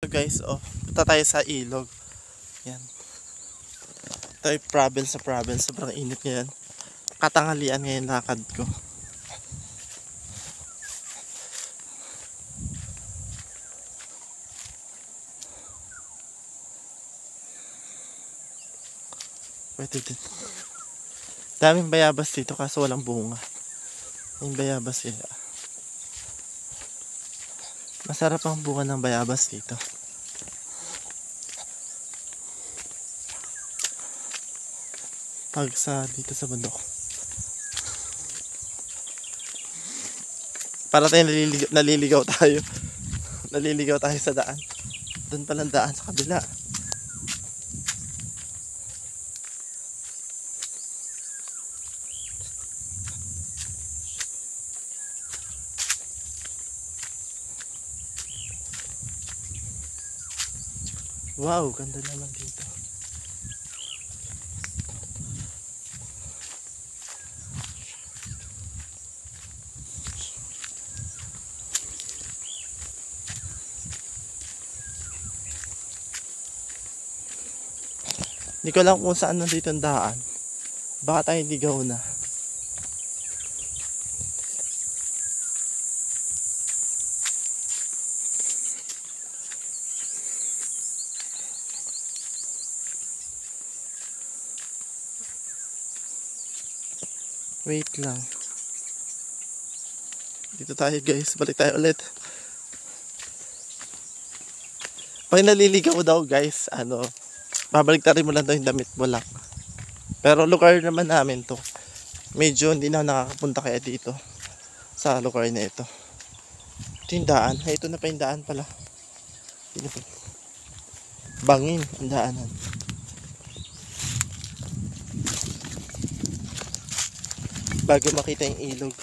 So guys, punta tayo sa ilog. Yan. Tayo province sa province. Sobrang init ngayon. Katanghalian ngayon lakad ko. Pwede din. Daming bayabas dito kaso walang bunga. Yung bayabas eh. Masarap ang bunga ng bayabas dito. Pag dito sa bundok. Para tayo naliligaw tayo. Naliligaw tayo sa daan. Doon palang daan sa kabila. Wow, ganda naman dito. Hindi ko alam kung saan nandito ang daan. Baka tayo ligaw na. Wait lang. Dito tayo guys. Balik tayo ulit. Pag naliligaw daw guys, babalik tayo mo lang daw yung damit mo lang. Pero lugar naman namin to. Medyo hindi na nakakapunta kaya dito. Sa lugar na ito. Ito yung daan. Ay, ito na pa yung daan pala. Bangin ang daanan. Bago makita yung ilog.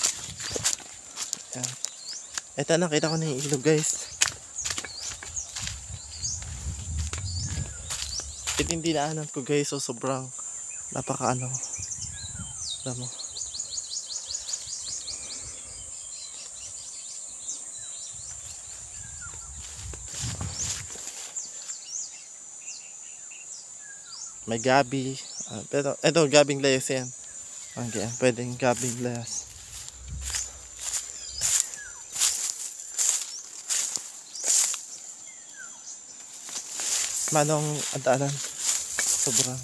Ayan. Ito, nakita ko na yung ilog guys. Ito yung dinaanan ko guys. So sobrang napaka alam mo. May gabi. Pero ito gabing layas yan. Okay, pwedeng gabing layas. Manong antanan. Sobrang.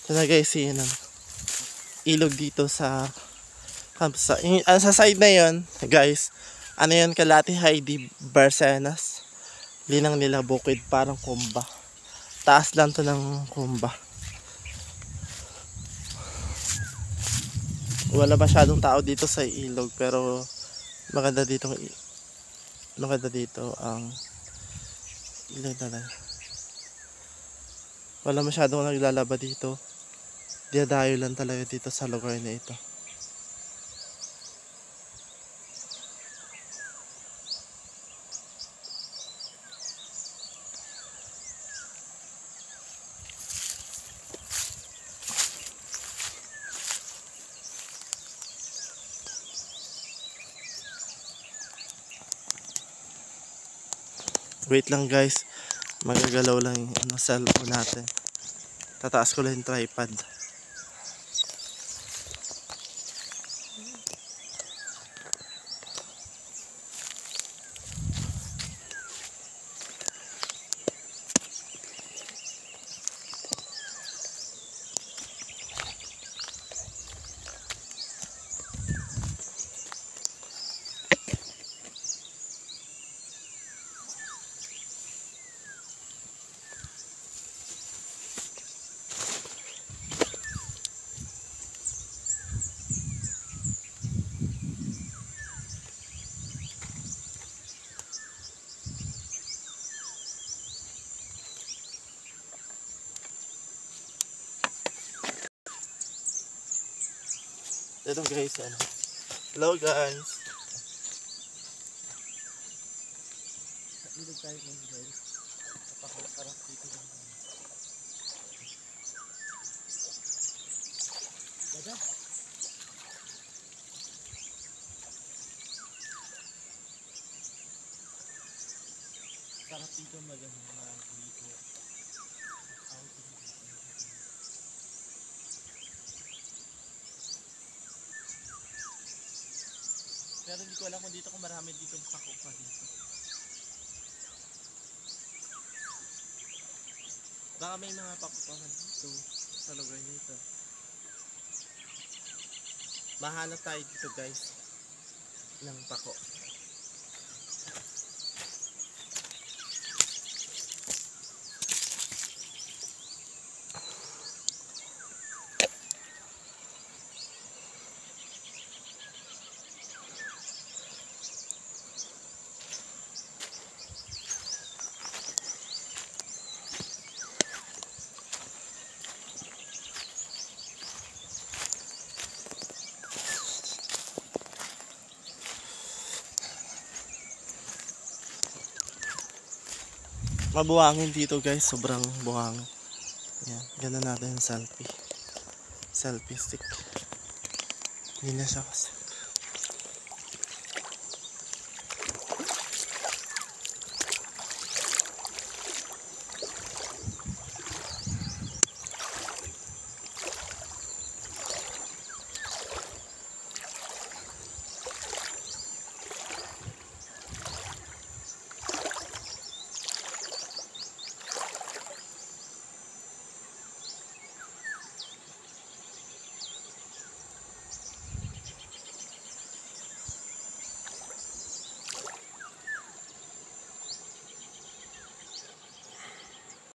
Ito na guys, yun ilog dito sa sa side na yon guys. Ano yun, Kalati Heidi Barcenas. Linang nila bukid parang kumba. Taas lang to ng kumba. Wala masyadong tao dito sa ilog pero maganda dito ang ilog na. Wala masyadong naglalaba dito. Dinadayo lang talaga dito sa lugar na ito. Wait lang guys, magagalaw lang yung cellphone natin. Tataas ko lang yung tripod. Ito guys, hello guys. Ilog tayo guys. Napakalarap dito. Dadah. Sarap dito mag-ligo. Pero hindi ko alam kung dito kung marami dito pako pa dito. Baka may mga pako pa man dito sa lugar nito. Mahanap tayo dito guys ng pako. Mabuhangin dito guys, sobrang buhangin. Yan, ganda natin yung selfie stick. Hindi na siya kasi.